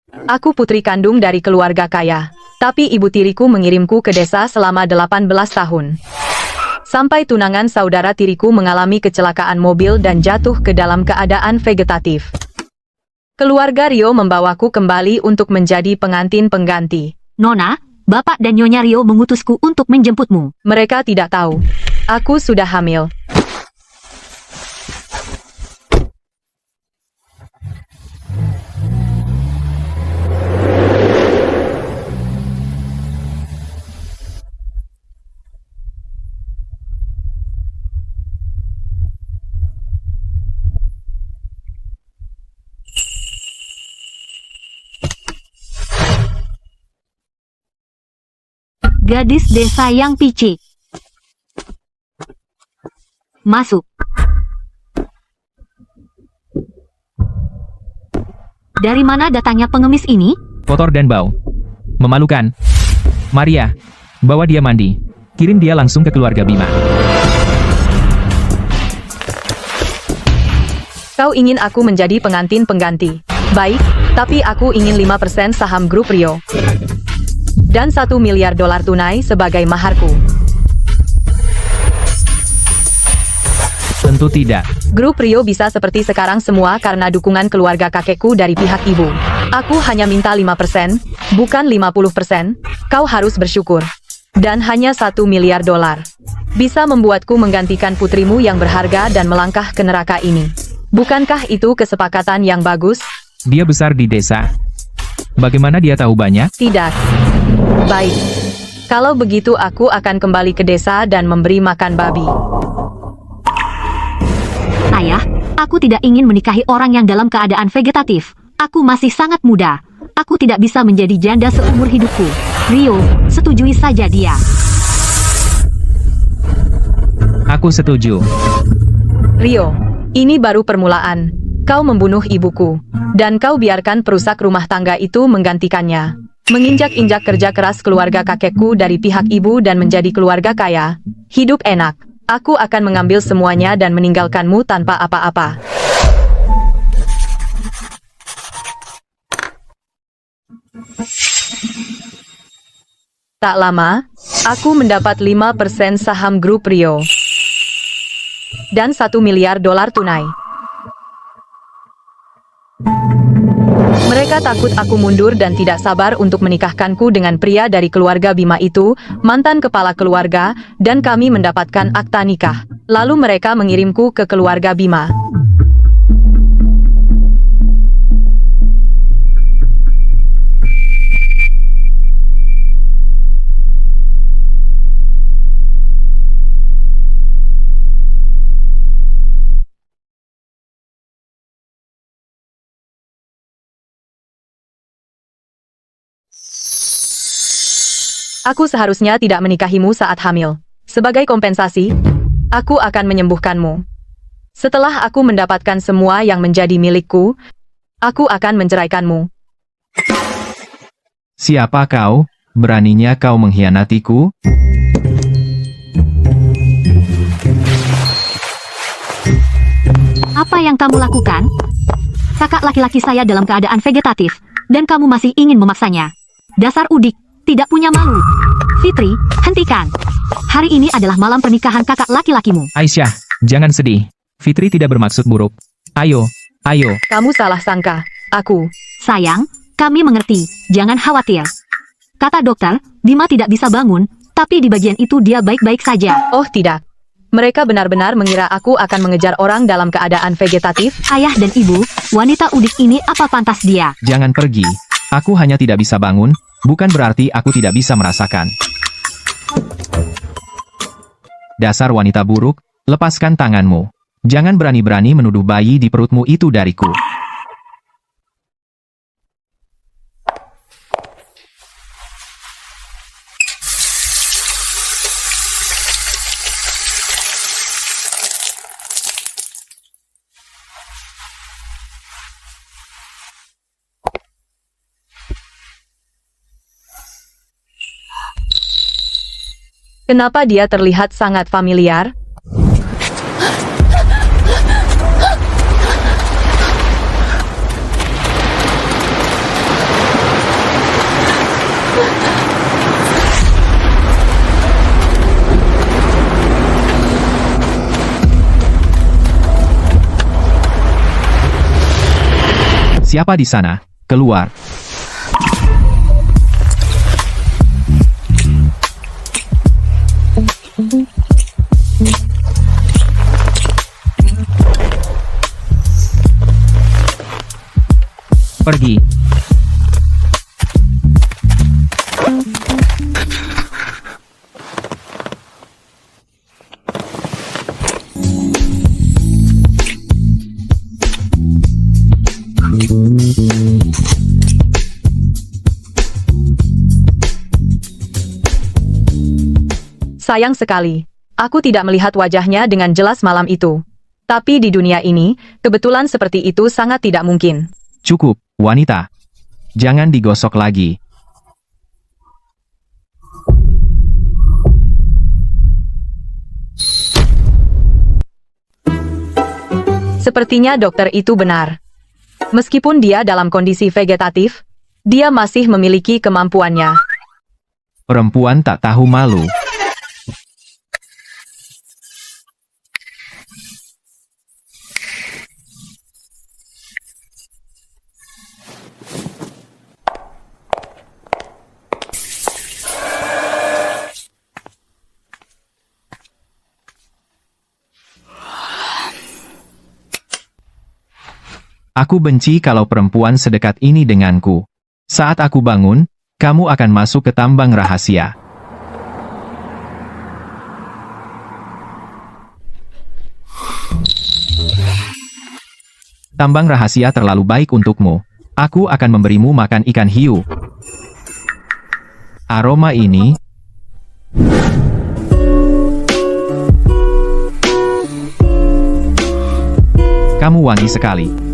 Aku putri kandung dari keluarga kaya. Tapi ibu tiriku mengirimku ke desa selama 18 tahun. Sampai tunangan saudara tiriku mengalami kecelakaan mobil dan jatuh ke dalam keadaan vegetatif. Keluarga Rio membawaku kembali untuk menjadi pengantin pengganti. Nona, Bapak dan Nyonya Rio mengutusku untuk menjemputmu. Mereka tidak tahu. Aku sudah hamil. Gadis desa yang picik. Masuk. Dari mana datangnya pengemis ini? Kotor dan bau. Memalukan. Maria, bawa dia mandi. Kirim dia langsung ke keluarga Bima. Kau ingin aku menjadi pengantin pengganti. Baik, tapi aku ingin 5% saham grup Rio. Dan $1 miliar tunai sebagai maharku. Tentu tidak. Grup Rio bisa seperti sekarang semua karena dukungan keluarga kakekku dari pihak ibu. Aku hanya minta 5%, bukan 50%. Kau harus bersyukur. Dan hanya $1 miliar. Bisa membuatku menggantikan putrimu yang berharga dan melangkah ke neraka ini. Bukankah itu kesepakatan yang bagus? Dia besar di desa. Bagaimana dia tahu banyak? Tidak. Baik. Kalau begitu aku akan kembali ke desa dan memberi makan babi. Ayah, aku tidak ingin menikahi orang yang dalam keadaan vegetatif. Aku masih sangat muda. Aku tidak bisa menjadi janda seumur hidupku. Rio, setujui saja dia. Aku setuju. Rio, ini baru permulaan. Kau membunuh ibuku. Dan kau biarkan perusak rumah tangga itu menggantikannya. Menginjak-injak kerja keras keluarga kakekku dari pihak ibu dan menjadi keluarga kaya. Hidup enak. Aku akan mengambil semuanya dan meninggalkanmu tanpa apa-apa. Tak lama, aku mendapat 5% saham grup Rio. Dan $1 miliar tunai. Mereka takut aku mundur dan tidak sabar untuk menikahkanku dengan pria dari keluarga Bima itu, mantan kepala keluarga, dan kami mendapatkan akta nikah. Lalu mereka mengirimku ke keluarga Bima. Aku seharusnya tidak menikahimu saat hamil. Sebagai kompensasi, aku akan menyembuhkanmu. Setelah aku mendapatkan semua yang menjadi milikku, aku akan menceraikanmu. Siapa kau? Beraninya kau mengkhianatiku? Apa yang kamu lakukan? Kakak laki-laki saya dalam keadaan vegetatif, dan kamu masih ingin memaksanya. Dasar udik, tidak punya malu. Fitri, hentikan. Hari ini adalah malam pernikahan kakak laki-lakimu. Aisyah, jangan sedih. Fitri tidak bermaksud buruk. Ayo, ayo. Kamu salah sangka. Aku. Sayang, kami mengerti. Jangan khawatir. Kata dokter, Bima tidak bisa bangun, tapi di bagian itu dia baik-baik saja. Oh tidak. Mereka benar-benar mengira aku akan mengejar orang dalam keadaan vegetatif. Ayah dan ibu, wanita udik ini apa pantas dia? Jangan pergi. Aku hanya tidak bisa bangun, bukan berarti aku tidak bisa merasakan. Dasar wanita buruk, lepaskan tanganmu. Jangan berani-berani menuduh bayi di perutmu itu dariku. Kenapa dia terlihat sangat familiar? Siapa di sana? Keluar. Pergi. Sayang sekali. Aku tidak melihat wajahnya dengan jelas malam itu. Tapi di dunia ini, kebetulan seperti itu sangat tidak mungkin. Cukup, wanita. Jangan digosok lagi. Sepertinya dokter itu benar. Meskipun dia dalam kondisi vegetatif, dia masih memiliki kemampuannya. Perempuan tak tahu malu. Aku benci kalau perempuan sedekat ini denganku. Saat aku bangun, kamu akan masuk ke tambang rahasia. Tambang rahasia terlalu baik untukmu. Aku akan memberimu makan ikan hiu. Aroma ini... Kamu wangi sekali.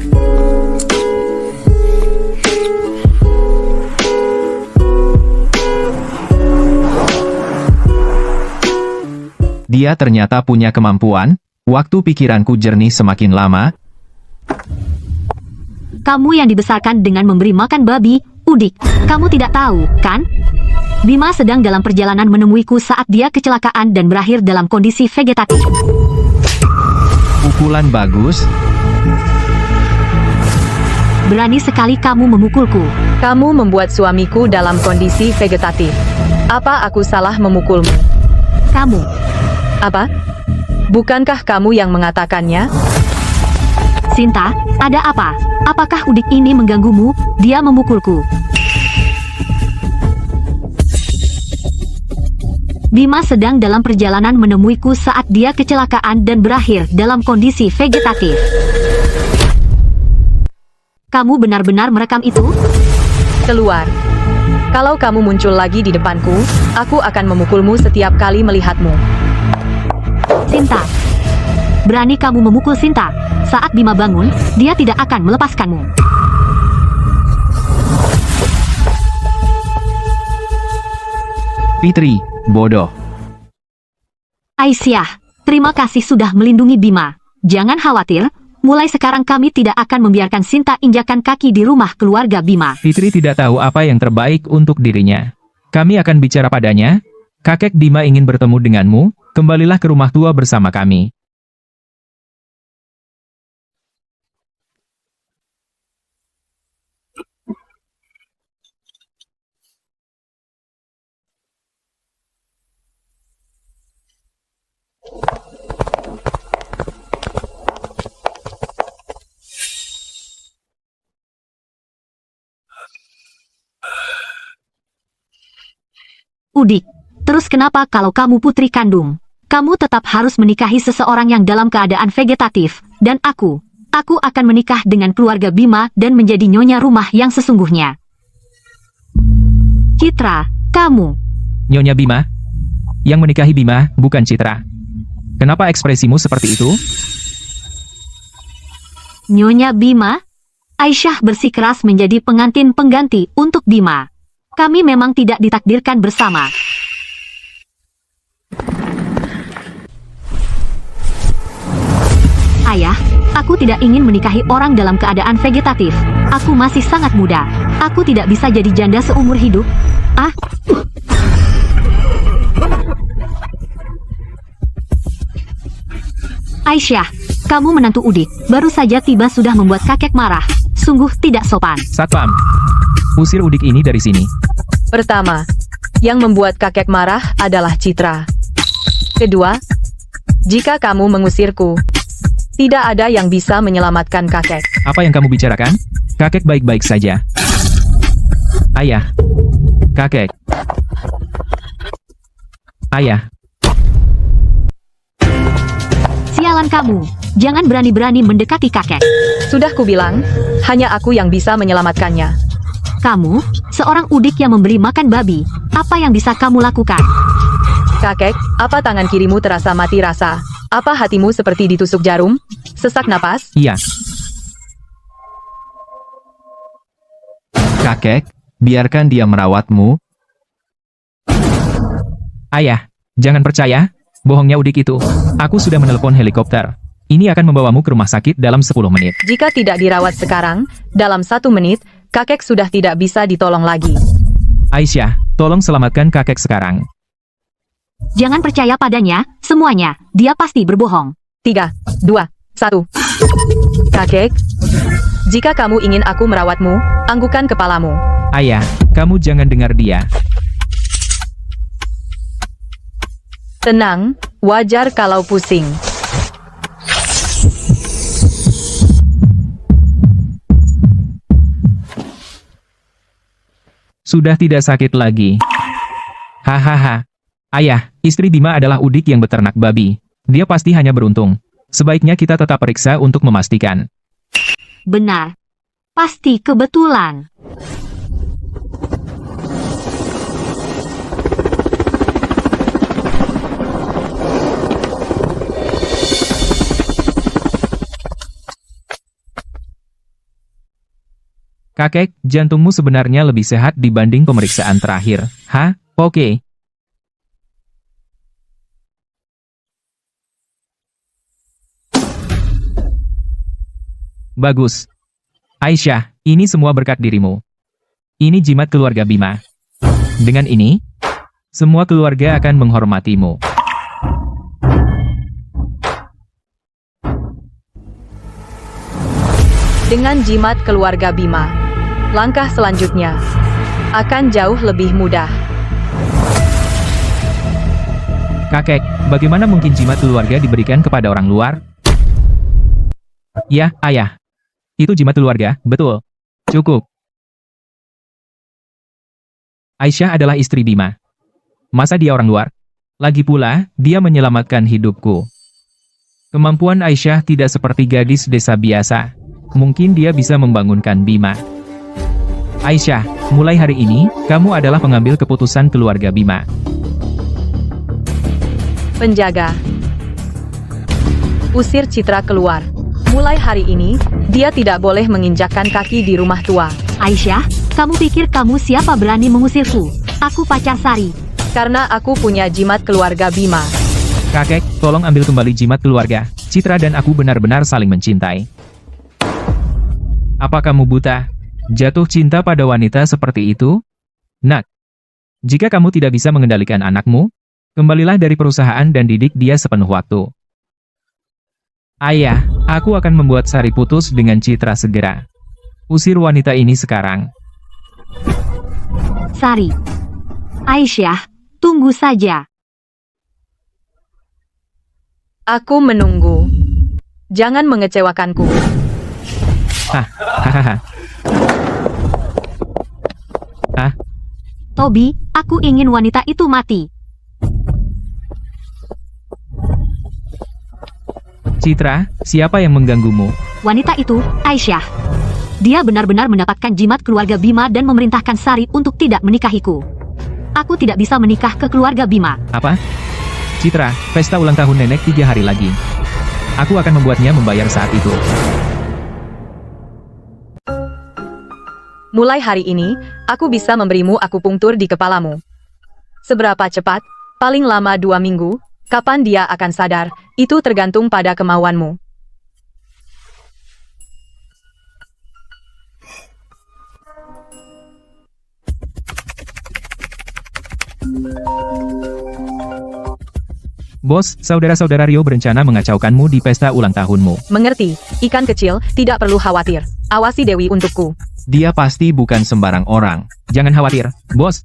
Dia ternyata punya kemampuan. Waktu pikiranku jernih semakin lama. Kamu yang dibesarkan dengan memberi makan babi, Udik. Kamu tidak tahu, kan? Bima sedang dalam perjalanan menemuiku saat dia kecelakaan dan berakhir dalam kondisi vegetatif. Pukulan bagus. Berani sekali kamu memukulku. Kamu membuat suamiku dalam kondisi vegetatif. Apa aku salah memukulmu? Kamu. Apa? Bukankah kamu yang mengatakannya? Sinta, ada apa? Apakah Udik ini mengganggumu? Dia memukulku. Bima sedang dalam perjalanan menemuiku saat dia kecelakaan dan berakhir dalam kondisi vegetatif. Kamu benar-benar merekam itu? Keluar. Kalau kamu muncul lagi di depanku, aku akan memukulmu setiap kali melihatmu. Sinta. Berani kamu memukul Sinta. Saat Bima bangun, dia tidak akan melepaskanmu. Fitri, bodoh. Aisyah, terima kasih sudah melindungi Bima. Jangan khawatir, mulai sekarang kami tidak akan membiarkan Sinta injakan kaki di rumah keluarga Bima. Fitri tidak tahu apa yang terbaik untuk dirinya. Kami akan bicara padanya. Kakek Bima ingin bertemu denganmu. Kembalilah ke rumah tua bersama kami. Udik, terus kenapa kalau kamu putri kandung? Kamu tetap harus menikahi seseorang yang dalam keadaan vegetatif, dan aku akan menikah dengan keluarga Bima dan menjadi nyonya rumah yang sesungguhnya. Citra, kamu. Nyonya Bima? Yang menikahi Bima, bukan Citra. Kenapa ekspresimu seperti itu? Nyonya Bima? Aisyah bersikeras menjadi pengantin pengganti untuk Bima. Kami memang tidak ditakdirkan bersama. Ayah, aku tidak ingin menikahi orang dalam keadaan vegetatif. Aku masih sangat muda. Aku tidak bisa jadi janda seumur hidup. Ah? Aisyah, kamu menantu Udik, baru saja tiba sudah membuat kakek marah. sungguh tidak sopan. Satpam, usir udik ini dari sini. Pertama, yang membuat kakek marah adalah Citra. Kedua, jika kamu mengusirku, tidak ada yang bisa menyelamatkan kakek. Apa yang kamu bicarakan? Kakek baik-baik saja. Ayah. Kakek. Ayah. Sialan kamu, jangan berani-berani mendekati kakek. Sudah kubilang, hanya aku yang bisa menyelamatkannya. Kamu, seorang udik yang memberi makan babi, apa yang bisa kamu lakukan? Kakek, apa tangan kirimu terasa mati rasa? Apa hatimu seperti ditusuk jarum? Sesak napas? Iya. Kakek, biarkan dia merawatmu. Ayah, jangan percaya. Bohongnya udik itu. Aku sudah menelepon helikopter. Ini akan membawamu ke rumah sakit dalam 10 menit. Jika tidak dirawat sekarang, dalam 1 menit, kakek sudah tidak bisa ditolong lagi. Aisyah, tolong selamatkan kakek sekarang. Jangan percaya padanya, semuanya, dia pasti berbohong. 3, 2, 1. Kakek, jika kamu ingin aku merawatmu, anggukan kepalamu. Ayah, kamu jangan dengar dia. Tenang, wajar kalau pusing. Sudah tidak sakit lagi. Hahaha. Ayah, istri Bima adalah udik yang beternak babi. Dia pasti hanya beruntung. Sebaiknya kita tetap periksa untuk memastikan. Benar. Pasti kebetulan. Kakek, jantungmu sebenarnya lebih sehat dibanding pemeriksaan terakhir. Hah? Oke. Bagus. Aisyah, ini semua berkat dirimu. Ini jimat keluarga Bima. Dengan ini, semua keluarga akan menghormatimu. Dengan jimat keluarga Bima, langkah selanjutnya akan jauh lebih mudah. Kakek, bagaimana mungkin jimat keluarga diberikan kepada orang luar? Ya, ayah. Itu jimat keluarga, betul. Cukup. Aisyah adalah istri Bima. Masa dia orang luar? Lagi pula, dia menyelamatkan hidupku. Kemampuan Aisyah tidak seperti gadis desa biasa. Mungkin dia bisa membangunkan Bima. Aisyah, mulai hari ini, kamu adalah pengambil keputusan keluarga Bima. Penjaga, usir Citra keluar. Mulai hari ini, dia tidak boleh menginjakkan kaki di rumah tua. Aisyah, kamu pikir kamu siapa berani mengusirku? Aku pacar Sari. Karena aku punya jimat keluarga Bima. Kakek, tolong ambil kembali jimat keluarga. Citra dan aku benar-benar saling mencintai. Apa kamu buta? Jatuh cinta pada wanita seperti itu? Nak, jika kamu tidak bisa mengendalikan anakmu, kembalilah dari perusahaan dan didik dia sepenuh waktu. Ayah, aku akan membuat Sari putus dengan Citra segera. Usir wanita ini sekarang. Sari. Aisyah, tunggu saja. Aku menunggu. Jangan mengecewakanku. Hahaha. Tobi, aku ingin wanita itu mati. Citra, siapa yang mengganggumu? Wanita itu, Aisyah. Dia benar-benar mendapatkan jimat keluarga Bima dan memerintahkan Sari untuk tidak menikahiku. Aku tidak bisa menikah ke keluarga Bima. Apa? Citra, pesta ulang tahun nenek 3 hari lagi. Aku akan membuatnya membayar saat itu. Mulai hari ini, aku bisa memberimu akupunktur di kepalamu. Seberapa cepat? Paling lama 2 minggu. Kapan dia akan sadar? Itu tergantung pada kemauanmu. Bos, saudara-saudara Rio berencana mengacaukanmu di pesta ulang tahunmu. Mengerti, ikan kecil, tidak perlu khawatir. Awasi Dewi untukku. Dia pasti bukan sembarang orang. Jangan khawatir, bos.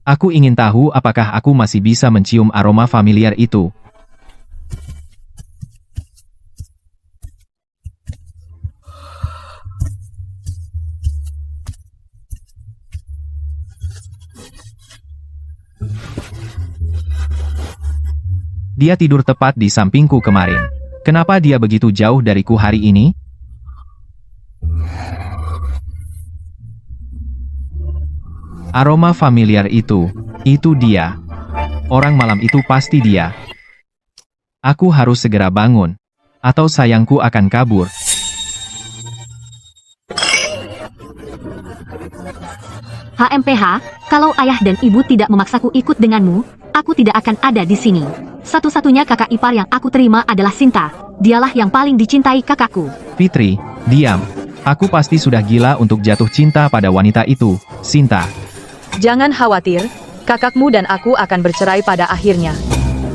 Aku ingin tahu apakah aku masih bisa mencium aroma familiar itu. Dia tidur tepat di sampingku kemarin. Kenapa dia begitu jauh dariku hari ini? Aroma familiar itu dia. Orang malam itu pasti dia. Aku harus segera bangun, atau sayangku akan kabur. HMPH, kalau ayah dan ibu tidak memaksaku ikut denganmu, aku tidak akan ada di sini. Satu-satunya kakak ipar yang aku terima adalah Sinta. Dialah yang paling dicintai kakakku. Fitri, diam. Aku pasti sudah gila untuk jatuh cinta pada wanita itu, Sinta. Jangan khawatir, kakakmu dan aku akan bercerai pada akhirnya.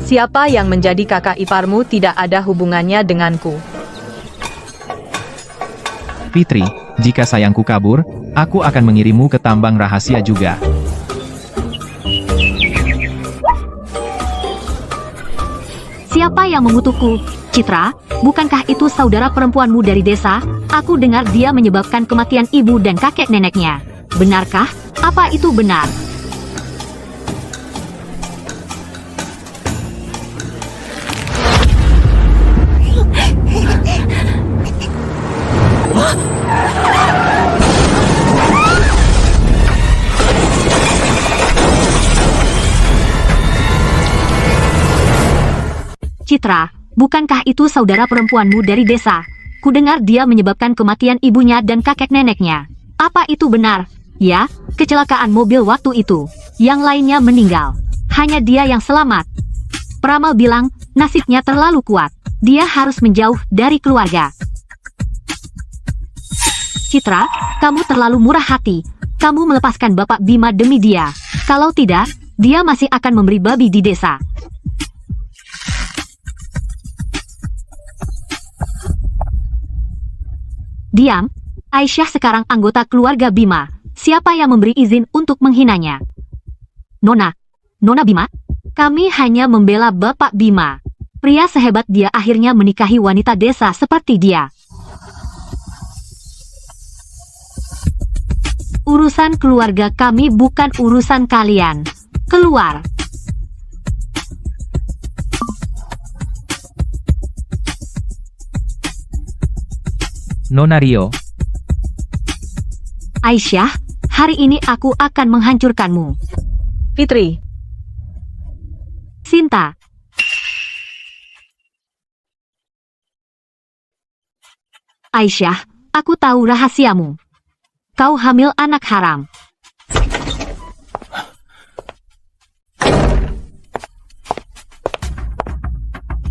Siapa yang menjadi kakak iparmu tidak ada hubungannya denganku. Fitri, jika sayangku kabur, aku akan mengirimmu ke tambang rahasia juga. Siapa yang mengutukku? Citra, bukankah itu saudara perempuanmu dari desa? Aku dengar dia menyebabkan kematian ibu dan kakek neneknya. Benarkah? Apa itu benar? Citra, bukankah itu saudara perempuanmu dari desa? Kudengar dia menyebabkan kematian ibunya dan kakek neneknya. Apa itu benar? Ya, kecelakaan mobil waktu itu. Yang lainnya meninggal. Hanya dia yang selamat. Peramal bilang, nasibnya terlalu kuat. Dia harus menjauh dari keluarga. Citra, kamu terlalu murah hati. Kamu melepaskan Bapak Bima demi dia. Kalau tidak, dia masih akan memberi babi di desa. Diam, Aisyah sekarang anggota keluarga Bima. Siapa yang memberi izin untuk menghinanya? Nona Bima? Kami hanya membela Bapak Bima. Pria sehebat dia akhirnya menikahi wanita desa seperti dia. Urusan keluarga kami bukan urusan kalian. Keluar. Nona Rio. Aisyah, hari ini aku akan menghancurkanmu. Fitri, Sinta. Aisyah, aku tahu rahasiamu. Kau hamil anak haram.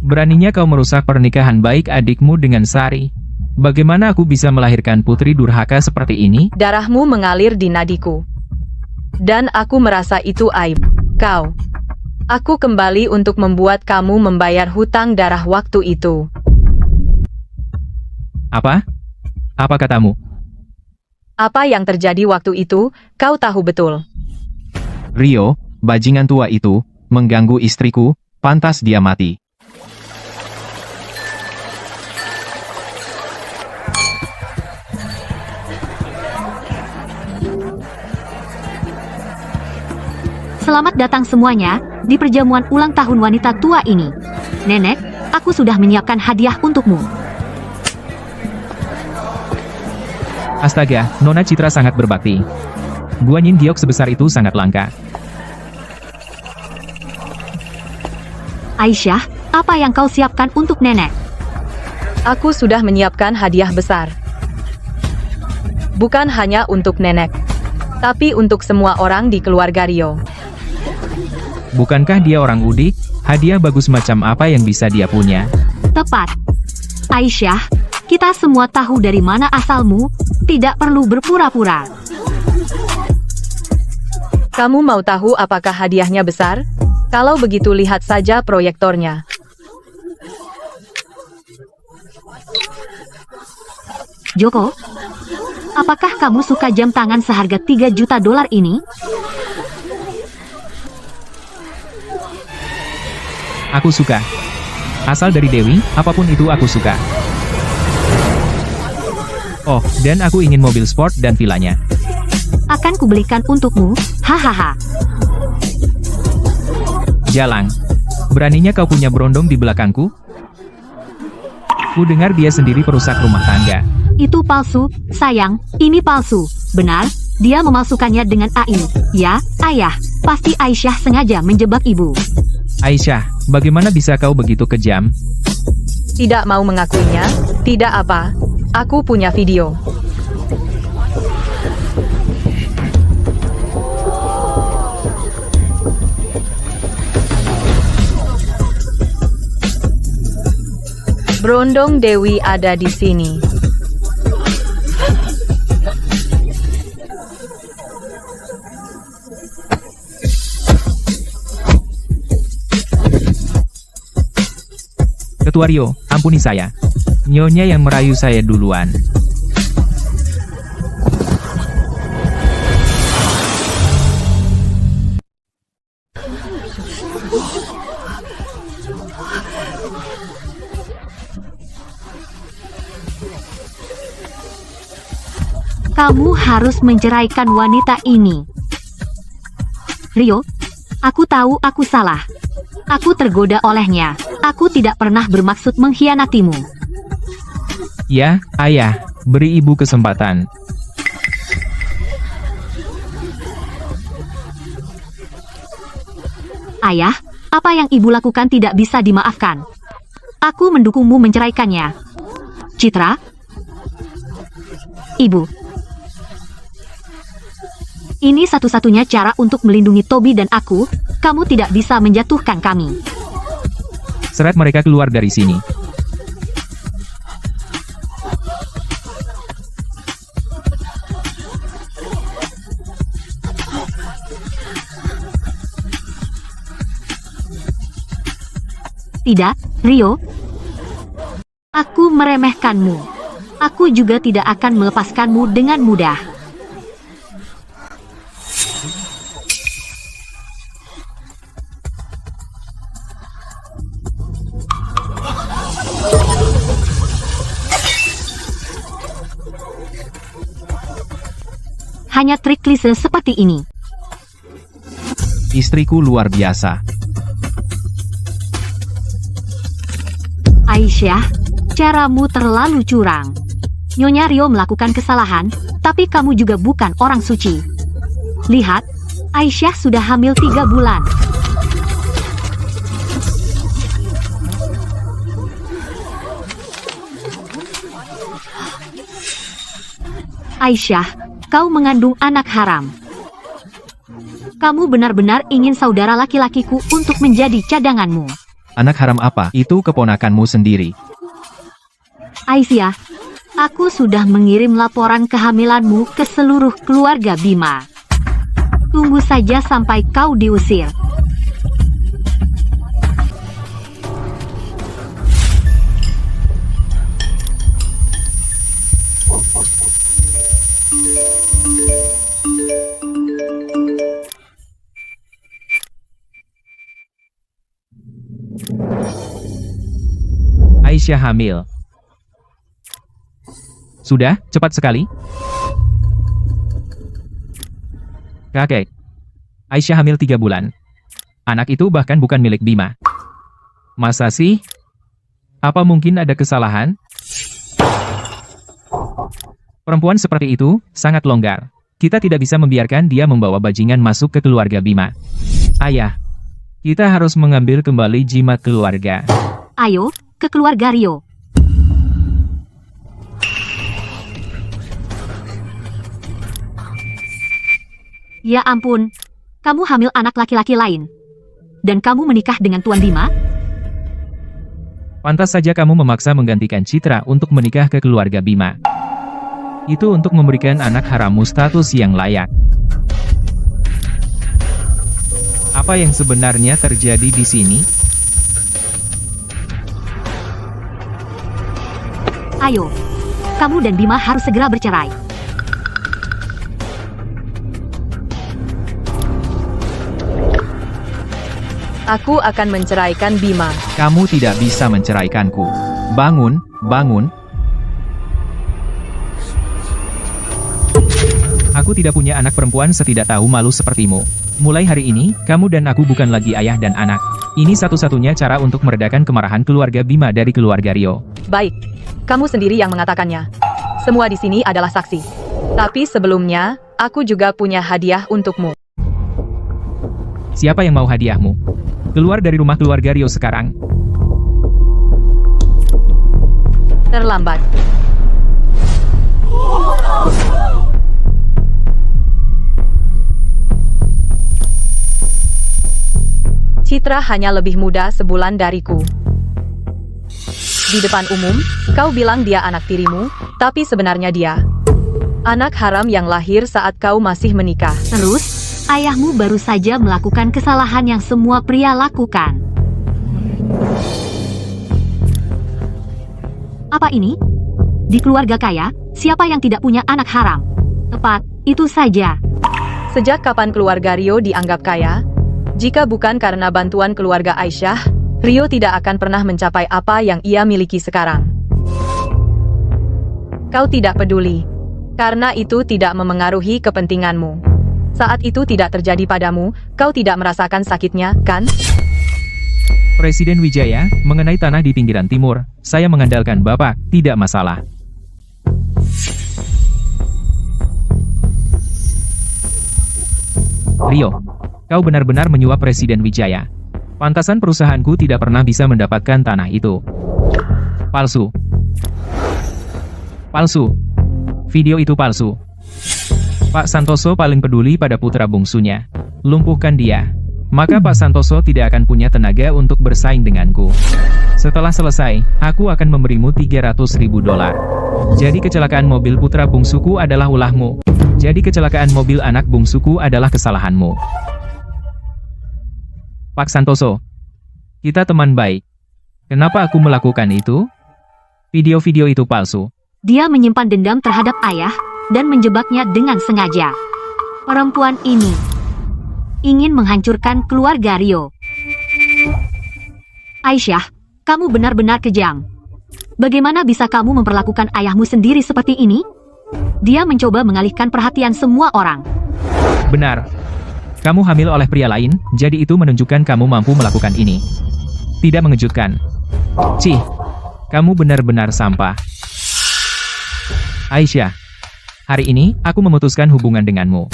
Beraninya kau merusak pernikahan baik adikmu dengan Sari. Bagaimana aku bisa melahirkan putri durhaka seperti ini? darahmu mengalir di nadiku. Dan aku merasa itu aib. Kau. Aku kembali untuk membuat kamu membayar hutang darah waktu itu. Apa? Apa katamu? Apa yang terjadi waktu itu, kau tahu betul. Rio, bajingan tua itu, mengganggu istriku, pantas dia mati. Selamat datang semuanya, di perjamuan ulang tahun wanita tua ini. Nenek, aku sudah menyiapkan hadiah untukmu. Astaga, Nona Citra sangat berbakti. Guanyin giok sebesar itu sangat langka. Aisyah, apa yang kau siapkan untuk nenek? Aku sudah menyiapkan hadiah besar. Bukan hanya untuk nenek, tapi untuk semua orang di keluarga Rio. Bukankah dia orang udik? Hadiah bagus macam apa yang bisa dia punya? Tepat. Aisyah, kita semua tahu dari mana asalmu, tidak perlu berpura-pura. Kamu mau tahu apakah hadiahnya besar? Kalau begitu lihat saja proyektornya. Joko, apakah kamu suka jam tangan seharga 3 juta dolar ini? Aku suka. Asal dari Dewi, apapun itu aku suka. Oh, dan aku ingin mobil sport dan villanya. Akan kubelikan untukmu, hahaha. Jalang. Beraninya kau punya berondong di belakangku? Ku dengar dia sendiri perusak rumah tangga. Itu palsu, sayang, ini palsu. Benar, dia memalsukannya dengan AI. Ya, ayah, pasti Aisyah sengaja menjebak ibu. Aisyah, bagaimana bisa kau begitu kejam? Tidak mau mengakuinya? Tidak apa. Aku punya video. Berondong Dewi ada di sini. Ketua Rio, ampuni saya. Nyonya yang merayu saya duluan. Kamu harus menceraikan wanita ini. Rio, aku tahu aku salah. Aku tergoda olehnya. Aku tidak pernah bermaksud mengkhianatimu. Ya, ayah, beri ibu kesempatan. Ayah, apa yang ibu lakukan tidak bisa dimaafkan. Aku mendukungmu menceraikannya. Citra? Ibu. Ini satu-satunya cara untuk melindungi Toby dan aku. Kamu tidak bisa menjatuhkan kami. Seret mereka keluar dari sini. Tidak, Rio. Aku meremehkanmu. Aku juga tidak akan melepaskanmu dengan mudah. Hanya trik klise seperti ini. Istriku luar biasa. Aisyah, caramu terlalu curang. Nyonya Rio melakukan kesalahan, tapi kamu juga bukan orang suci. Lihat, Aisyah sudah hamil 3 bulan. Aisyah, kau mengandung anak haram. Kamu benar-benar ingin saudara laki-lakiku untuk menjadi cadanganmu. Anak haram apa? Itu keponakanmu sendiri. Aisyah, aku sudah mengirim laporan kehamilanmu ke seluruh keluarga Bima. Tunggu saja sampai kau diusir. Aisyah hamil. Sudah, cepat sekali. Kakek. Aisyah hamil 3 bulan. Anak itu bahkan bukan milik Bima. Masa sih? Apa mungkin ada kesalahan? Perempuan seperti itu sangat longgar. Kita tidak bisa membiarkan dia membawa bajingan masuk ke keluarga Bima. Ayah, kita harus mengambil kembali jimat keluarga. Ayo, ke keluarga Rio. Ya ampun, kamu hamil anak laki-laki lain. Dan kamu menikah dengan Tuan Bima? Pantas saja kamu memaksa menggantikan Citra untuk menikah ke keluarga Bima. Itu untuk memberikan anak harammu status yang layak. Apa yang sebenarnya terjadi di sini? Ayo, kamu dan Bima harus segera bercerai. Aku akan menceraikan Bima. Kamu tidak bisa menceraikanku. Bangun, bangun. Aku tidak punya anak perempuan setidak tahu malu sepertimu. Mulai hari ini, kamu dan aku bukan lagi ayah dan anak. Ini satu-satunya cara untuk meredakan kemarahan keluarga Bima dari keluarga Rio. Baik, kamu sendiri yang mengatakannya. Semua di sini adalah saksi. Tapi sebelumnya, aku juga punya hadiah untukmu. Siapa yang mau hadiahmu? Keluar dari rumah keluarga Rio sekarang. Terlambat. Citra hanya lebih muda sebulan dariku. Di depan umum, kau bilang dia anak tirimu, tapi sebenarnya dia anak haram yang lahir saat kau masih menikah. Terus, ayahmu baru saja melakukan kesalahan yang semua pria lakukan. Apa ini? Di keluarga kaya, siapa yang tidak punya anak haram? Tepat, itu saja. Sejak kapan keluarga Rio dianggap kaya? Jika bukan karena bantuan keluarga Aisyah, Rio tidak akan pernah mencapai apa yang ia miliki sekarang. Kau tidak peduli, karena itu tidak memengaruhi kepentinganmu. Saat itu tidak terjadi padamu, kau tidak merasakan sakitnya, kan? Presiden Wijaya, mengenai tanah di pinggiran timur, saya mengandalkan Bapak, tidak masalah. Rio, kau benar-benar menyuap Presiden Wijaya. Pantasan perusahaanku tidak pernah bisa mendapatkan tanah itu. Palsu. Palsu. Video itu palsu. Pak Santoso paling peduli pada putra bungsunya. Lumpuhkan dia. Maka Pak Santoso tidak akan punya tenaga untuk bersaing denganku. Setelah selesai, aku akan memberimu $300.000. Jadi kecelakaan mobil putra bungsuku adalah ulahmu. Jadi kecelakaan mobil anak bungsuku adalah kesalahanmu. Pak Santoso, kita teman baik. Kenapa aku melakukan itu? Video-video itu palsu. Dia menyimpan dendam terhadap ayah dan menjebaknya dengan sengaja. Perempuan ini ingin menghancurkan keluarga Rio. Aisyah, kamu benar-benar kejam. Bagaimana bisa kamu memperlakukan ayahmu sendiri seperti ini? Dia mencoba mengalihkan perhatian semua orang. Benar. Kamu hamil oleh pria lain, jadi itu menunjukkan kamu mampu melakukan ini. Tidak mengejutkan. Cih, kamu benar-benar sampah. Aisyah, hari ini, aku memutuskan hubungan denganmu.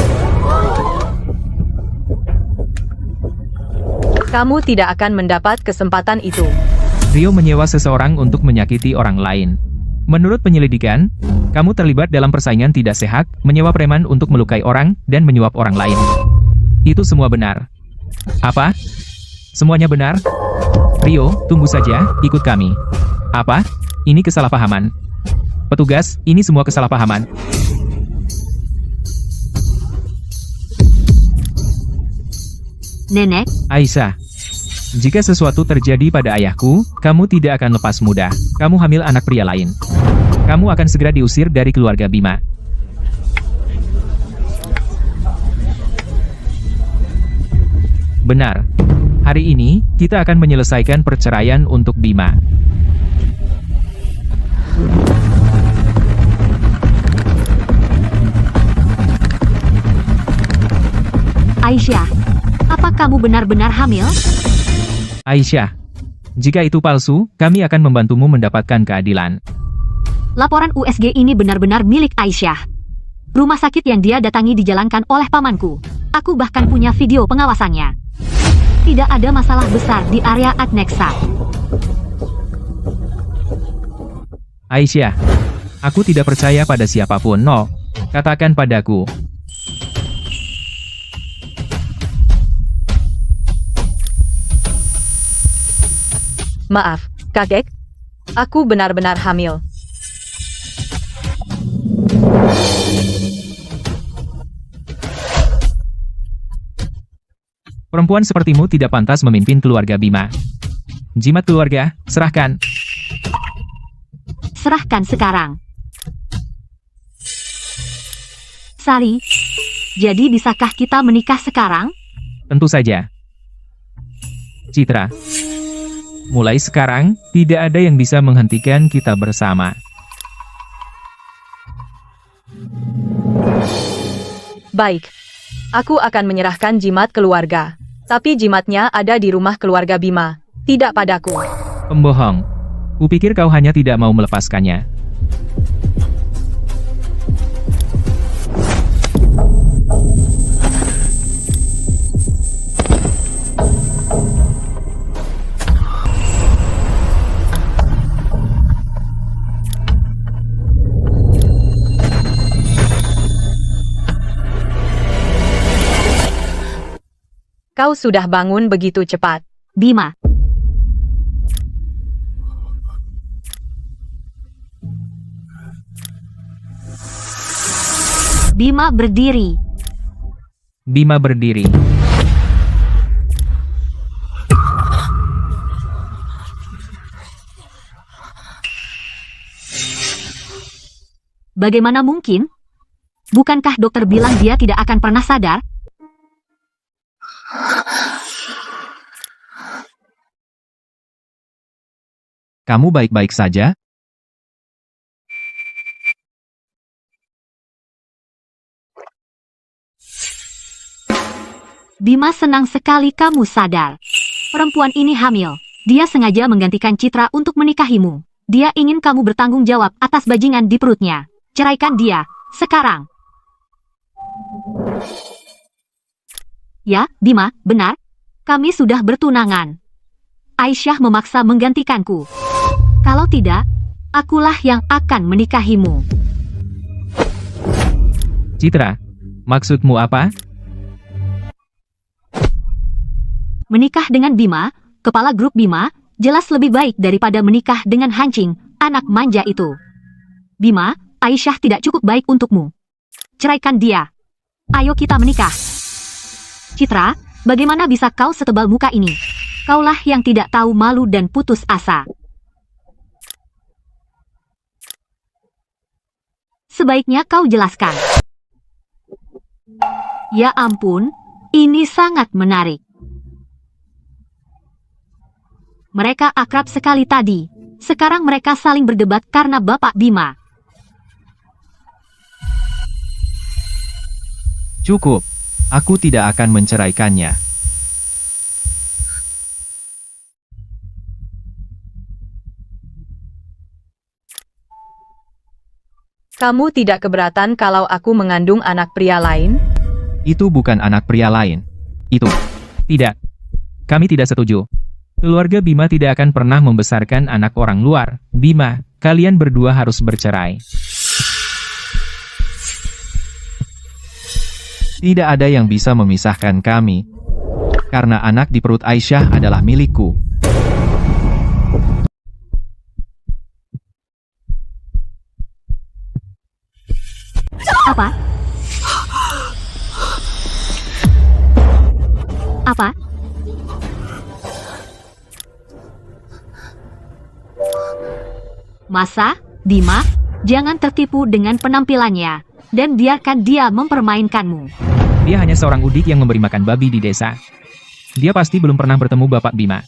Kamu tidak akan mendapat kesempatan itu. Rio menyewa seseorang untuk menyakiti orang lain. Menurut penyelidikan, kamu terlibat dalam persaingan tidak sehat, menyewa preman untuk melukai orang, dan menyuap orang lain. Itu semua benar. Apa? Semuanya benar? Rio, tunggu saja, ikut kami. Apa? Ini kesalahpahaman. Petugas, ini semua kesalahpahaman. Nenek, Aisyah, jika sesuatu terjadi pada ayahku, kamu tidak akan lepas mudah. Kamu hamil anak pria lain. Kamu akan segera diusir dari keluarga Bima. Benar. Hari ini, kita akan menyelesaikan perceraian untuk Bima. Aisyah, apa kamu benar-benar hamil? Aisyah, jika itu palsu, kami akan membantumu mendapatkan keadilan. Laporan USG ini benar-benar milik Aisyah. Rumah sakit yang dia datangi dijalankan oleh pamanku. Aku bahkan punya video pengawasannya. Tidak ada masalah besar di area Adnexa. Aisyah, aku tidak percaya pada siapapun. No, katakan padaku. Maaf, kakek. Aku benar-benar hamil. Perempuan sepertimu tidak pantas memimpin keluarga Bima. Jimat keluarga, serahkan. Serahkan sekarang. Sari, jadi bisakah kita menikah sekarang? Tentu saja. Citra. Mulai sekarang, tidak ada yang bisa menghentikan kita bersama. Baik. Aku akan menyerahkan jimat keluarga. Tapi jimatnya ada di rumah keluarga Bima, tidak padaku. Pembohong. Kupikir kau hanya tidak mau melepaskannya. Kau sudah bangun begitu cepat. Bima. Bima berdiri. Bima berdiri. Bagaimana mungkin? Bukankah dokter bilang dia tidak akan pernah sadar? Kamu baik-baik saja? Bima senang sekali kamu sadar. Perempuan ini hamil. Dia sengaja menggantikan Citra untuk menikahimu. Dia ingin kamu bertanggung jawab atas bajingan di perutnya. Ceraikan dia, sekarang. Ya, Bima, benar. Kami sudah bertunangan. Aisyah memaksa menggantikanku. Kalau tidak, akulah yang akan menikahimu. Citra, maksudmu apa? Menikah dengan Bima, kepala grup Bima, jelas lebih baik daripada menikah dengan Hancing, anak manja itu. Bima, Aisyah tidak cukup baik untukmu. Ceraikan dia. Ayo kita menikah. Citra, bagaimana bisa kau setebal muka ini? Kaulah yang tidak tahu malu dan putus asa. Sebaiknya kau jelaskan. Ya ampun, ini sangat menarik. Mereka akrab sekali tadi. Sekarang mereka saling berdebat karena Bapak Bima. Cukup. Aku tidak akan menceraikannya. Kamu tidak keberatan kalau aku mengandung anak pria lain? Itu bukan anak pria lain. Itu. Tidak. Kami tidak setuju. Keluarga Bima tidak akan pernah membesarkan anak orang luar. Bima, kalian berdua harus bercerai. Tidak ada yang bisa memisahkan kami. Karena anak di perut Aisyah adalah milikku. Apa? Apa? Masa, Bima, jangan tertipu dengan penampilannya, dan biarkan dia mempermainkanmu. Dia hanya seorang udik yang memberi makan babi di desa. Dia pasti belum pernah bertemu Bapak Bima.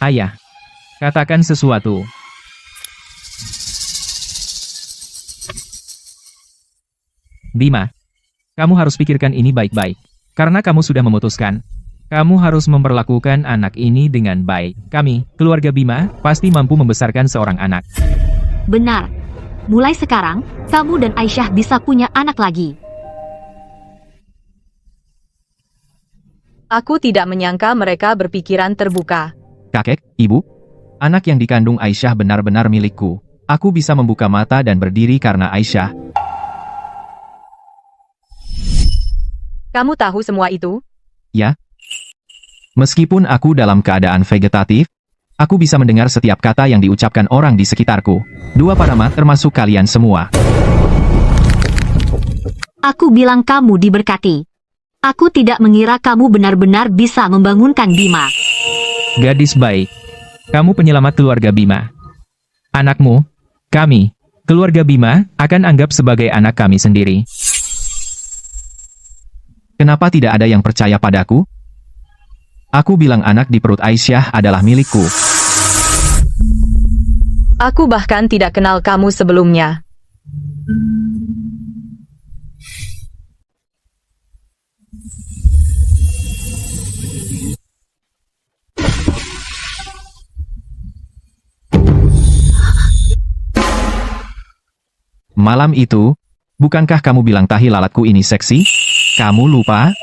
Ayah, katakan sesuatu. Bima, kamu harus pikirkan ini baik-baik. Karena kamu sudah memutuskan. Kamu harus memperlakukan anak ini dengan baik. Kami, keluarga Bima, pasti mampu membesarkan seorang anak. Benar. Mulai sekarang, kamu dan Aisyah bisa punya anak lagi. Aku tidak menyangka mereka berpikiran terbuka. Kakek, ibu, anak yang dikandung Aisyah benar-benar milikku. Aku bisa membuka mata dan berdiri karena Aisyah. Kamu tahu semua itu? Ya. Meskipun aku dalam keadaan vegetatif, aku bisa mendengar setiap kata yang diucapkan orang di sekitarku. Dua Parama, termasuk kalian semua. Aku bilang kamu diberkati. Aku tidak mengira kamu benar-benar bisa membangunkan Bima. Gadis baik. Kamu penyelamat keluarga Bima. Anakmu, kami, keluarga Bima, akan anggap sebagai anak kami sendiri. Kenapa tidak ada yang percaya padaku? Aku bilang anak di perut Aisyah adalah milikku. Aku bahkan tidak kenal kamu sebelumnya. Malam itu, bukankah kamu bilang tahi lalatku ini seksi? Kamu lupa?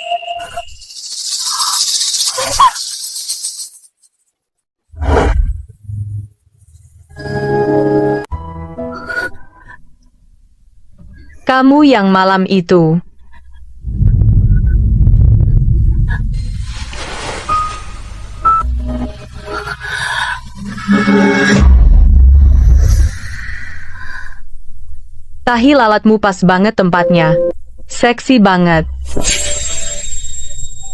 Kamu yang malam itu. Tahi lalatmu pas banget tempatnya. Seksi banget.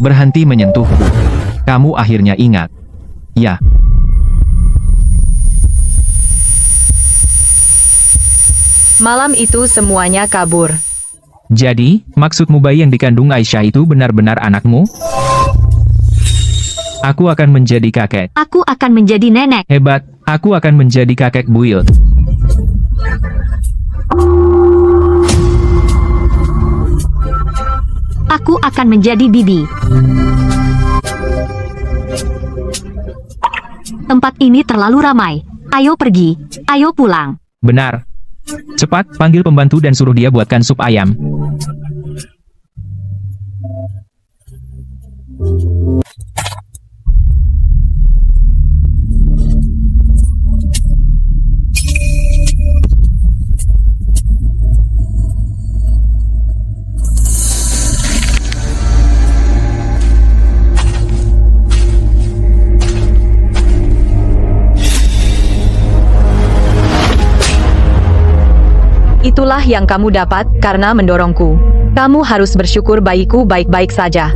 Berhenti menyentuhku. Kamu akhirnya ingat. Ya. Malam itu semuanya kabur. Jadi, maksudmu bayi yang dikandung Aisyah itu benar-benar anakmu? Aku akan menjadi kakek. Aku akan menjadi nenek. Hebat, aku akan menjadi kakek buyut. Aku akan menjadi bibi. Tempat ini terlalu ramai. Ayo pergi. Ayo pulang. Benar. Cepat, panggil pembantu dan suruh dia buatkan sup ayam. Itulah yang kamu dapat karena mendorongku. Kamu harus bersyukur bayiku baik-baik saja.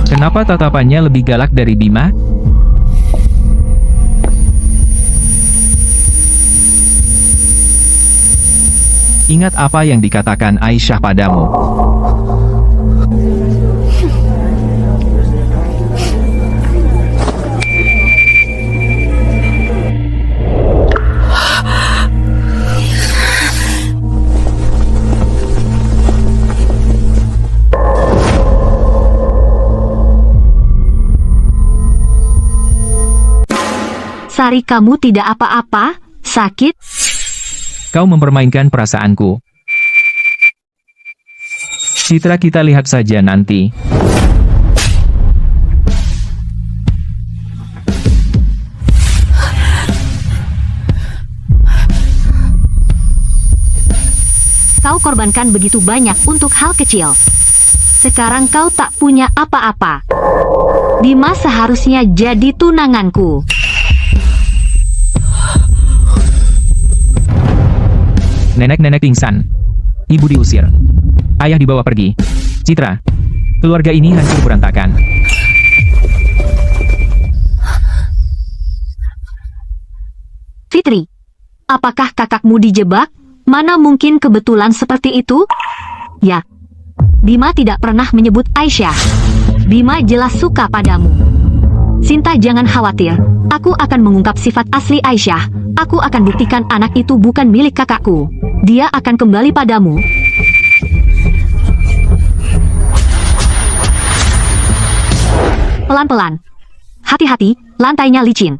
Kenapa tatapannya lebih galak dari Bima? Ingat apa yang dikatakan Aisyah padamu. Sari, kamu tidak apa-apa? Sakit? Kau mempermainkan perasaanku. Citra kita lihat saja nanti. Kau korbankan begitu banyak untuk hal kecil. Sekarang kau tak punya apa-apa. Bima seharusnya jadi tunanganku. Nenek-nenek pingsan. Ibu diusir. Ayah dibawa pergi. Citra. Keluarga ini hancur berantakan. Fitri, apakah kakakmu dijebak? Mana mungkin kebetulan seperti itu? Ya. Bima tidak pernah menyebut Aisyah. Bima jelas suka padamu. Sinta, jangan khawatir. Aku akan mengungkap sifat asli Aisyah. Aku akan buktikan anak itu bukan milik kakakku. Dia akan kembali padamu. Pelan-pelan. Hati-hati, lantainya licin.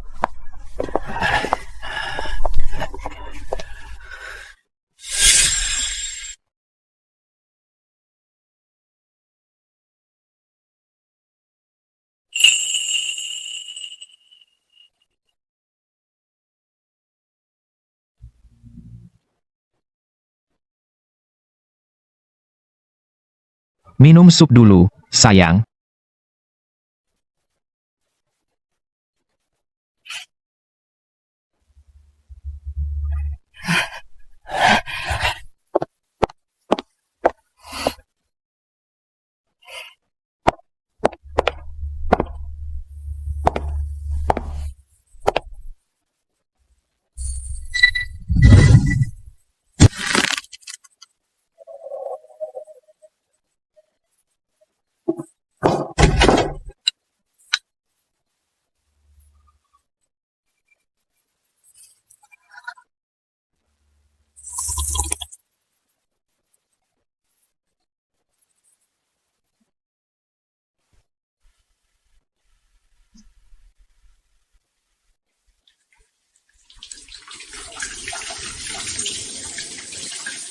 Minum sup dulu, sayang.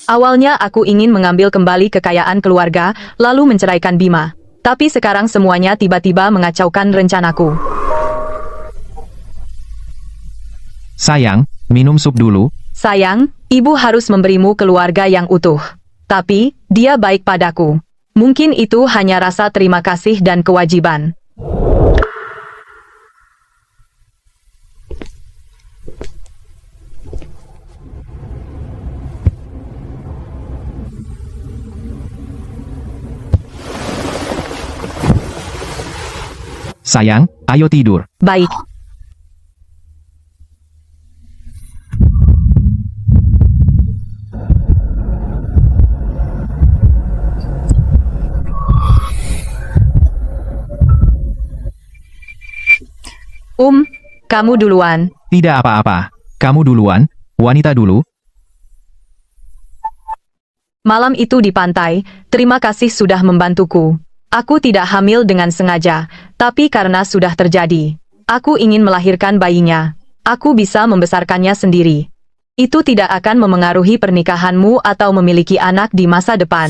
Awalnya aku ingin mengambil kembali kekayaan keluarga, lalu menceraikan Bima. Tapi sekarang semuanya tiba-tiba mengacaukan rencanaku. Sayang, minum sup dulu. Sayang, ibu harus memberimu keluarga yang utuh. Tapi, dia baik padaku. Mungkin itu hanya rasa terima kasih dan kewajiban. Sayang, ayo tidur. Baik. Kamu duluan. Tidak apa-apa. Kamu duluan, wanita dulu. Malam itu di pantai, terima kasih sudah membantuku. Aku tidak hamil dengan sengaja, tapi karena sudah terjadi. Aku ingin melahirkan bayinya. Aku bisa membesarkannya sendiri. Itu tidak akan memengaruhi pernikahanmu atau memiliki anak di masa depan.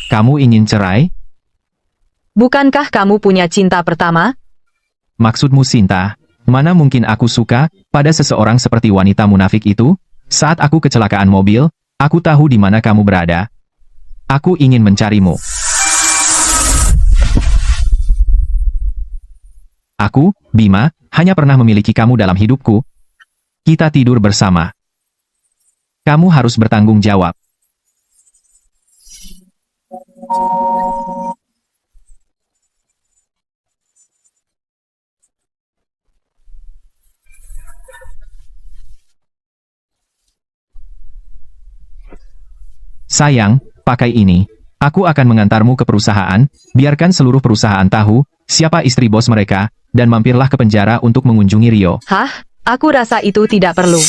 Kamu ingin cerai? Bukankah kamu punya cinta pertama? Maksudmu Sinta? Mana mungkin aku suka pada seseorang seperti wanita munafik itu? Saat aku kecelakaan mobil, aku tahu di mana kamu berada. Aku ingin mencarimu. Aku, Bima, hanya pernah memiliki kamu dalam hidupku. Kita tidur bersama. Kamu harus bertanggung jawab. Sayang, pakai ini. Aku akan mengantarmu ke perusahaan, biarkan seluruh perusahaan tahu siapa istri bos mereka, dan mampirlah ke penjara untuk mengunjungi Rio. Hah? Aku rasa itu tidak perlu.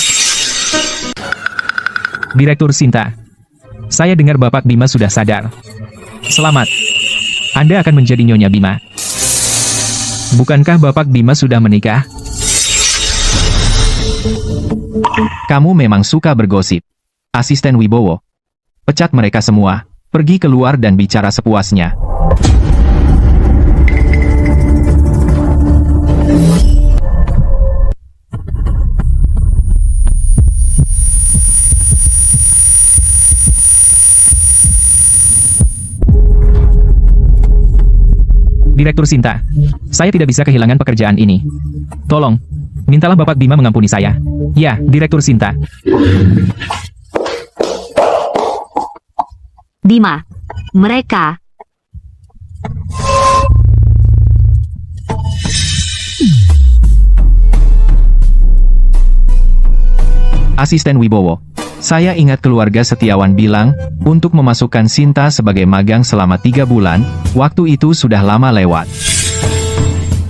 Direktur Sinta, saya dengar Bapak Bima sudah sadar. Selamat. Anda akan menjadi Nyonya Bima. Bukankah Bapak Bima sudah menikah? Kamu memang suka bergosip. Asisten Wibowo. Pecat mereka semua. Pergi keluar dan bicara sepuasnya. Direktur Sinta, saya tidak bisa kehilangan pekerjaan ini. Tolong, mintalah Bapak Bima mengampuni saya. Ya, Direktur Sinta. Bima, mereka. Asisten Wibowo. Saya ingat keluarga Setiawan bilang, untuk memasukkan Sinta sebagai magang selama 3 bulan, waktu itu sudah lama lewat.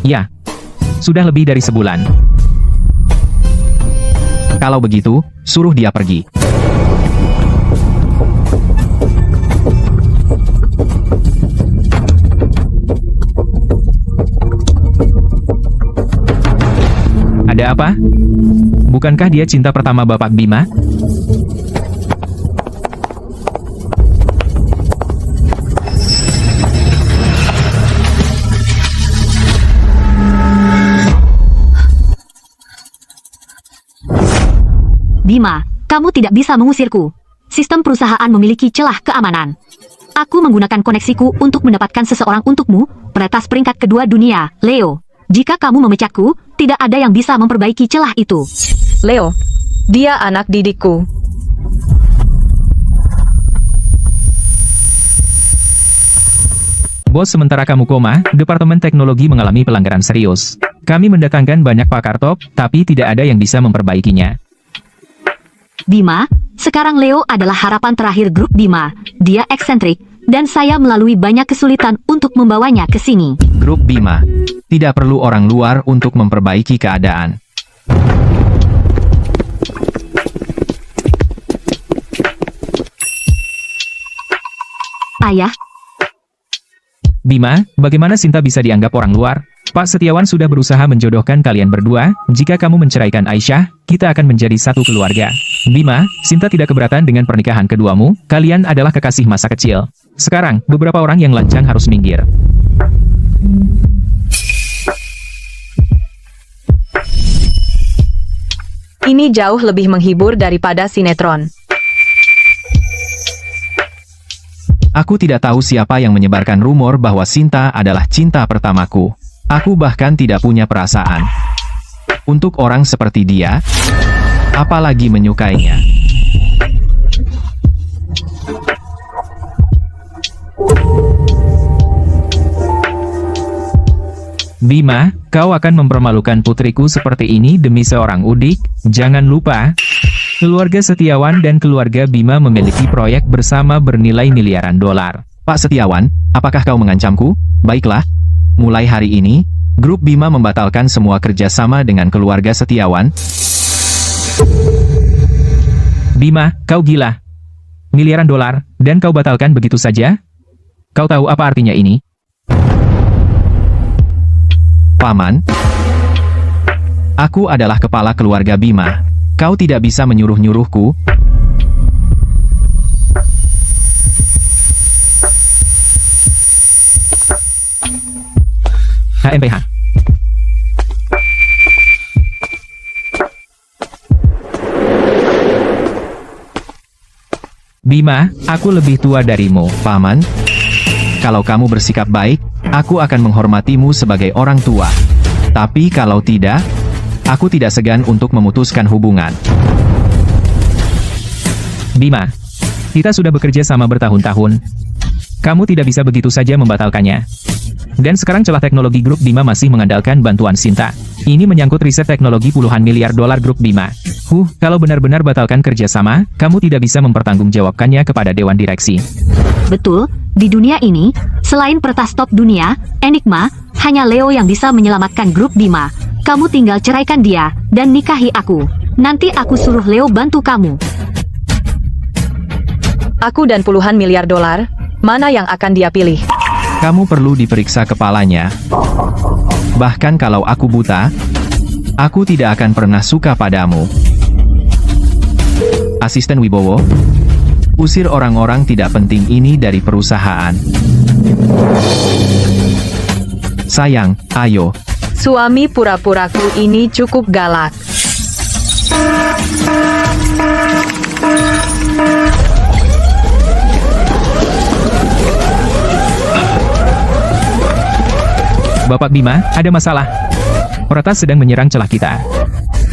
Ya, sudah lebih dari sebulan. Kalau begitu, suruh dia pergi. Ada apa? Bukankah dia cinta pertama Bapak Bima? Bima, kamu tidak bisa mengusirku. Sistem perusahaan memiliki celah keamanan. Aku menggunakan koneksiku untuk mendapatkan seseorang untukmu, peretas peringkat kedua dunia, Leo. Jika kamu memecahku, tidak ada yang bisa memperbaiki celah itu. Leo, dia anak didikku. Bos, sementara kamu koma, Departemen Teknologi mengalami pelanggaran serius. Kami mendatangkan banyak pakar top, tapi tidak ada yang bisa memperbaikinya. Bima, sekarang Leo adalah harapan terakhir grup Bima. Dia eksentrik, dan saya melalui banyak kesulitan untuk membawanya ke sini. Grup Bima. Tidak perlu orang luar untuk memperbaiki keadaan. Ayah, Bima, bagaimana Sinta bisa dianggap orang luar? Pak Setiawan sudah berusaha menjodohkan kalian berdua. Jika kamu menceraikan Aisyah, kita akan menjadi satu keluarga. Bima, Sinta tidak keberatan dengan pernikahan keduamu. Kalian adalah kekasih masa kecil. Sekarang, beberapa orang yang lancang harus minggir. Ini jauh lebih menghibur daripada sinetron. Aku tidak tahu siapa yang menyebarkan rumor bahwa Sinta adalah cinta pertamaku. Aku bahkan tidak punya perasaan untuk orang seperti dia, apalagi menyukainya. Bima, kau akan mempermalukan putriku seperti ini demi seorang Udik. Jangan lupa, keluarga Setiawan dan keluarga Bima memiliki proyek bersama bernilai miliaran dolar. Pak Setiawan, apakah kau mengancamku? Baiklah, mulai hari ini, grup Bima membatalkan semua kerjasama dengan keluarga Setiawan. Bima, kau gila. Miliaran dolar, dan kau batalkan begitu saja? Kau tahu apa artinya ini? Paman, aku adalah kepala keluarga Bima. Kau tidak bisa menyuruh-nyuruhku. HMPH. Bima, aku lebih tua darimu. Paman, kalau kamu bersikap baik, aku akan menghormatimu sebagai orang tua. Tapi kalau tidak, aku tidak segan untuk memutuskan hubungan. Bima, kita sudah bekerja sama bertahun-tahun. Kamu tidak bisa begitu saja membatalkannya. Dan sekarang celah teknologi grup Bima masih mengandalkan bantuan Sinta. Ini menyangkut riset teknologi puluhan miliar dolar grup Bima. Kalau benar-benar batalkan kerjasama, kamu tidak bisa mempertanggungjawabkannya kepada Dewan Direksi. Betul, di dunia ini, selain peretas top dunia, Enigma, hanya Leo yang bisa menyelamatkan grup Bima. Kamu tinggal ceraikan dia, dan nikahi aku. Nanti aku suruh Leo bantu kamu. Aku dan puluhan miliar dolar, mana yang akan dia pilih? Kamu perlu diperiksa kepalanya. Bahkan kalau aku buta, aku tidak akan pernah suka padamu. Asisten Wibowo, usir orang-orang tidak penting ini dari perusahaan. Sayang, ayo. Suami pura-puraku ini cukup galak. Bapak Bima, ada masalah. Peretas sedang menyerang celah kita.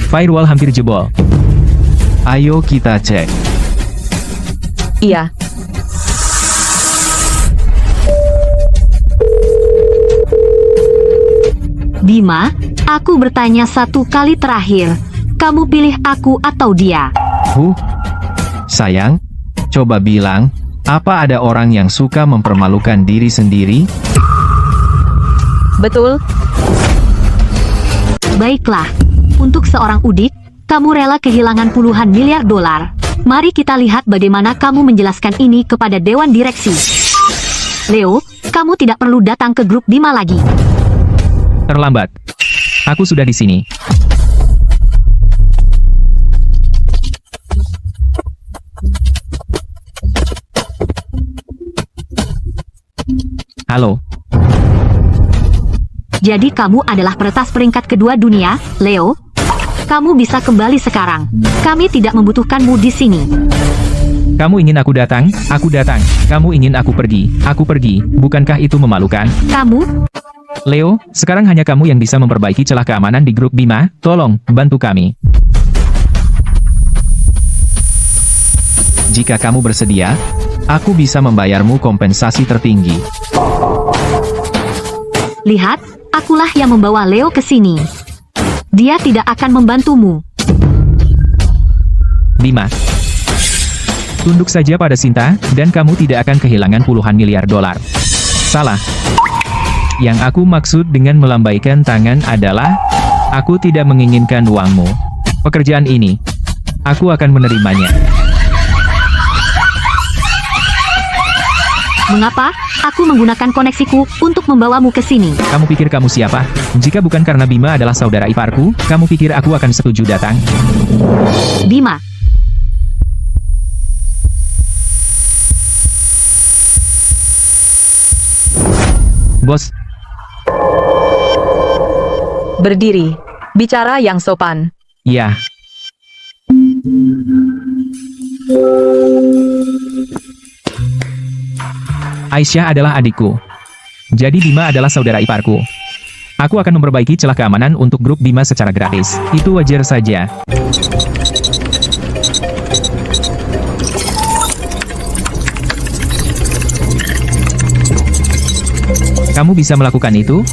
Firewall hampir jebol. Ayo kita cek. Iya. Bima, aku bertanya satu kali terakhir. Kamu pilih aku atau dia? Sayang, coba bilang, apa ada orang yang suka mempermalukan diri sendiri? Betul. Baiklah, untuk seorang Udik, kamu rela kehilangan puluhan miliar dolar. Mari kita lihat bagaimana kamu menjelaskan ini kepada Dewan Direksi. Leo, kamu tidak perlu datang ke grup Bima lagi. Terlambat. Aku sudah di sini. Halo. Jadi kamu adalah peretas peringkat kedua dunia, Leo? Kamu bisa kembali sekarang. Kami tidak membutuhkanmu di sini. Kamu ingin aku datang? Aku datang. Kamu ingin aku pergi? Aku pergi. Bukankah itu memalukan? Kamu? Leo, sekarang hanya kamu yang bisa memperbaiki celah keamanan di grup Bima. Tolong, bantu kami. Jika kamu bersedia, aku bisa membayarmu kompensasi tertinggi. Lihat, akulah yang membawa Leo ke sini. Dia tidak akan membantumu. Bima, tunduk saja pada Sinta, dan kamu tidak akan kehilangan puluhan miliar dolar. Salah. Yang aku maksud dengan melambaikan tangan adalah, aku tidak menginginkan uangmu. Pekerjaan ini, aku akan menerimanya. Mengapa? Aku menggunakan koneksiku untuk membawamu ke sini. Kamu pikir kamu siapa? Jika bukan karena Bima adalah saudara iparku, kamu pikir aku akan setuju datang? Bima, Bos, Berdiri. Bicara yang sopan. ya. Aisyah adalah adikku. Jadi Bima adalah saudara iparku. Aku akan memperbaiki celah keamanan untuk grup Bima secara gratis. Itu wajar saja. Kamu bisa melakukan itu?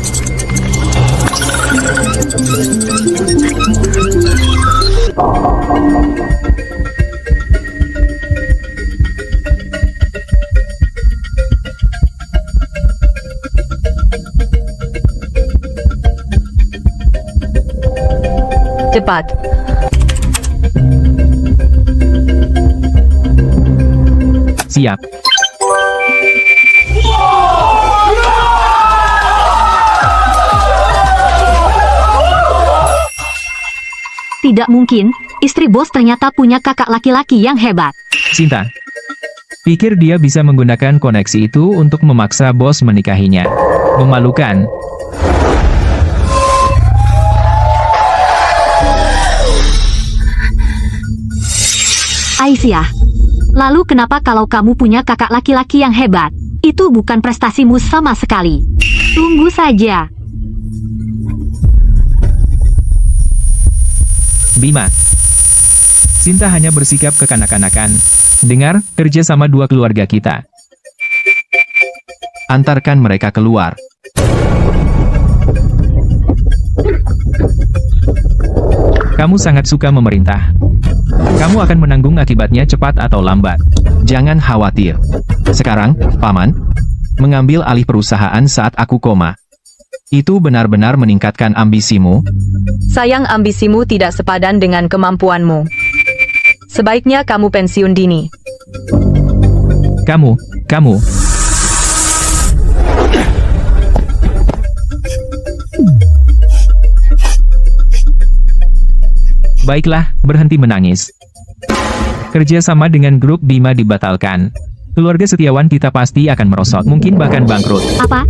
Cepat. Siap. tidak mungkin, istri bos ternyata punya kakak laki-laki yang hebat. Sinta. Pikir dia bisa menggunakan koneksi itu untuk memaksa bos menikahinya. Memalukan. Aisyah. Lalu kenapa kalau kamu punya kakak laki-laki yang hebat? Itu bukan prestasimu sama sekali. Tunggu saja. Bima. Sinta hanya bersikap kekanak-kanakan. Dengar, kerja sama dua keluarga kita. Antarkan mereka keluar. Kamu sangat suka memerintah. Kamu akan menanggung akibatnya cepat atau lambat. Jangan khawatir. Sekarang, Paman, mengambil alih perusahaan saat aku koma. Itu benar-benar meningkatkan ambisimu. Sayang, ambisimu tidak sepadan dengan kemampuanmu. Sebaiknya kamu pensiun dini. Kamu. Baiklah, berhenti menangis. Kerja sama dengan grup Bima dibatalkan. Keluarga setiawan kita pasti akan merosot, mungkin bahkan bangkrut. Apa?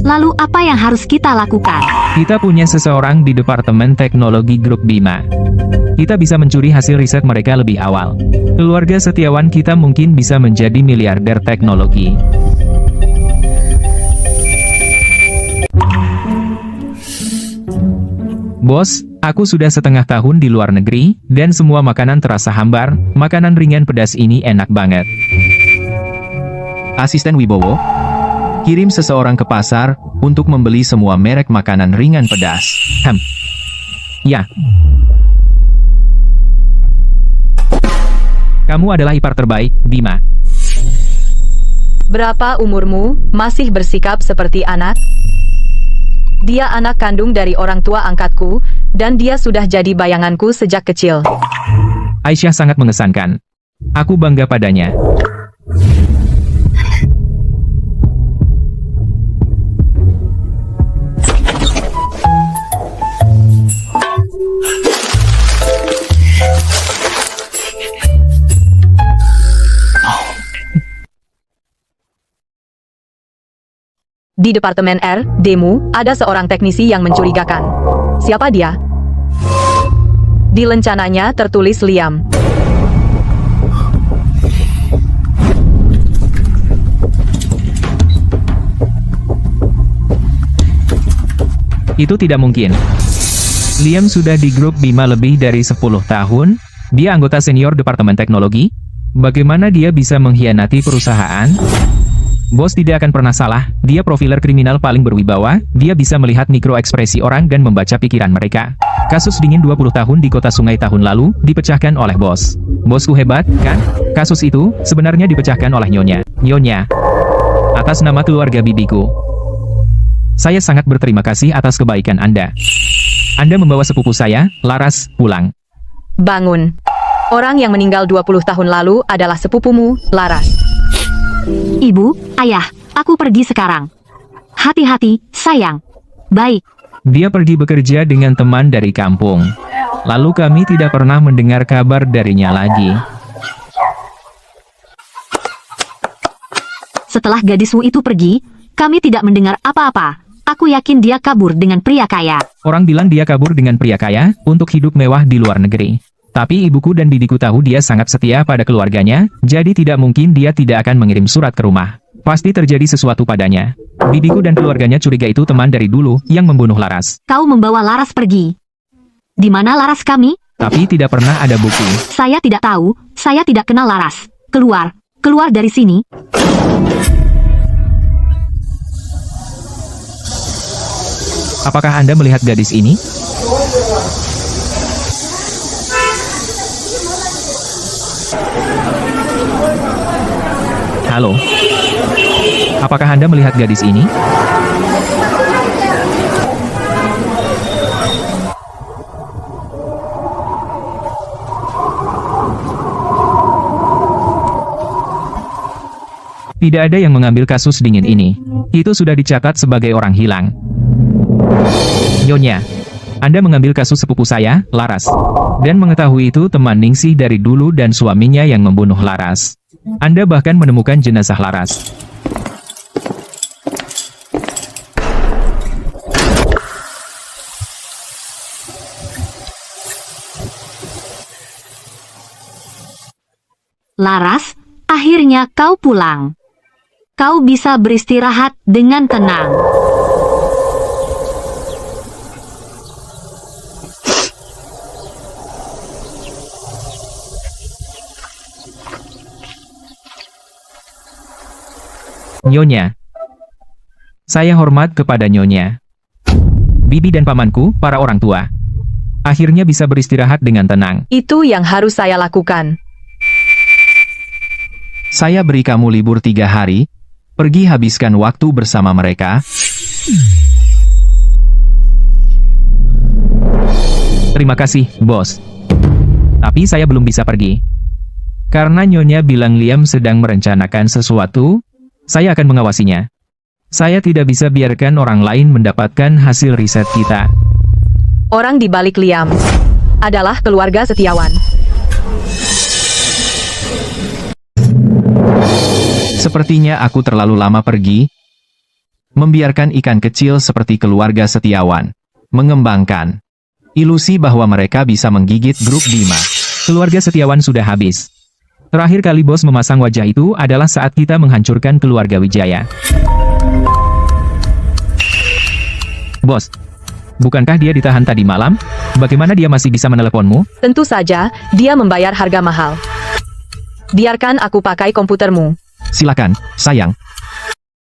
Lalu apa yang harus kita lakukan? Kita punya seseorang di Departemen Teknologi Grup Bima. Kita bisa mencuri hasil riset mereka lebih awal. Keluarga setiawan kita mungkin bisa menjadi miliarder teknologi. Bos, aku sudah setengah tahun di luar negeri, dan semua makanan terasa hambar. Makanan ringan pedas ini enak banget. Asisten Wibowo, kirim seseorang ke pasar untuk membeli semua merek makanan ringan pedas. Ya. Kamu adalah ipar terbaik, Bima. Berapa umurmu? Masih bersikap seperti anak? Dia anak kandung dari orang tua angkatku, dan dia sudah jadi bayanganku sejak kecil. Aisyah sangat mengesankan. Aku bangga padanya. Di Departemen R, Demu, ada seorang teknisi yang mencurigakan. Siapa dia? Di lencananya tertulis Liam. Itu tidak mungkin. Liam sudah di grup Bima lebih dari 10 tahun. Dia anggota senior Departemen Teknologi. Bagaimana dia bisa mengkhianati perusahaan? Bos tidak akan pernah salah, dia profiler kriminal paling berwibawa, dia bisa melihat mikro ekspresi orang dan membaca pikiran mereka. Kasus dingin 20 tahun di kota Sungai tahun lalu, dipecahkan oleh bos. Bosku hebat, kan? Kasus itu, sebenarnya dipecahkan oleh Nyonya. Atas nama keluarga bibiku. Saya sangat berterima kasih atas kebaikan Anda. Anda membawa sepupu saya, Laras, pulang. Bangun. Orang yang meninggal 20 tahun lalu adalah sepupumu, Laras. Ibu, ayah, aku pergi sekarang. Hati-hati, sayang. Baik. Dia pergi bekerja dengan teman dari kampung. Lalu kami tidak pernah mendengar kabar darinya lagi. Setelah gadismu itu pergi, kami tidak mendengar apa-apa. Aku yakin dia kabur dengan pria kaya. Orang bilang dia kabur dengan pria kaya untuk hidup mewah di luar negeri. Tapi ibuku dan bibiku tahu dia sangat setia pada keluarganya, jadi tidak mungkin dia tidak akan mengirim surat ke rumah. Pasti terjadi sesuatu padanya. Bibiku dan keluarganya curiga itu teman dari dulu yang membunuh Laras. Kau membawa Laras pergi. Di mana Laras kami? Tapi tidak pernah ada bukti. Saya tidak tahu, saya tidak kenal Laras. Keluar, keluar dari sini. Apakah Anda melihat gadis ini? Halo. Apakah Anda melihat gadis ini? Tidak ada yang mengambil kasus dingin ini. Itu sudah dicatat sebagai orang hilang. Nyonya, Anda mengambil kasus sepupu saya, Laras. Dan mengetahui itu teman Ningsih dari dulu dan suaminya yang membunuh Laras. Anda bahkan menemukan jenazah Laras. Laras, akhirnya kau pulang. Kau bisa beristirahat dengan tenang. Nyonya. Saya hormat kepada Nyonya. Bibi dan pamanku, para orang tua. Akhirnya bisa beristirahat dengan tenang. Itu yang harus saya lakukan. Saya beri kamu libur 3 hari. Pergi habiskan waktu bersama mereka. Terima kasih, bos. Tapi saya belum bisa pergi. Karena Nyonya bilang Liam sedang merencanakan sesuatu, saya akan mengawasinya. Saya tidak bisa biarkan orang lain mendapatkan hasil riset kita. Orang di balik Liam adalah keluarga Setiawan. Sepertinya aku terlalu lama pergi. Membiarkan ikan kecil seperti keluarga Setiawan mengembangkan ilusi bahwa mereka bisa menggigit grup Bima. Keluarga Setiawan sudah habis. Terakhir kali bos memasang wajah itu adalah saat kita menghancurkan keluarga Wijaya. Bos, bukankah dia ditahan tadi malam? Bagaimana dia masih bisa meneleponmu? Tentu saja, dia membayar harga mahal. Biarkan aku pakai komputermu. Silakan, sayang.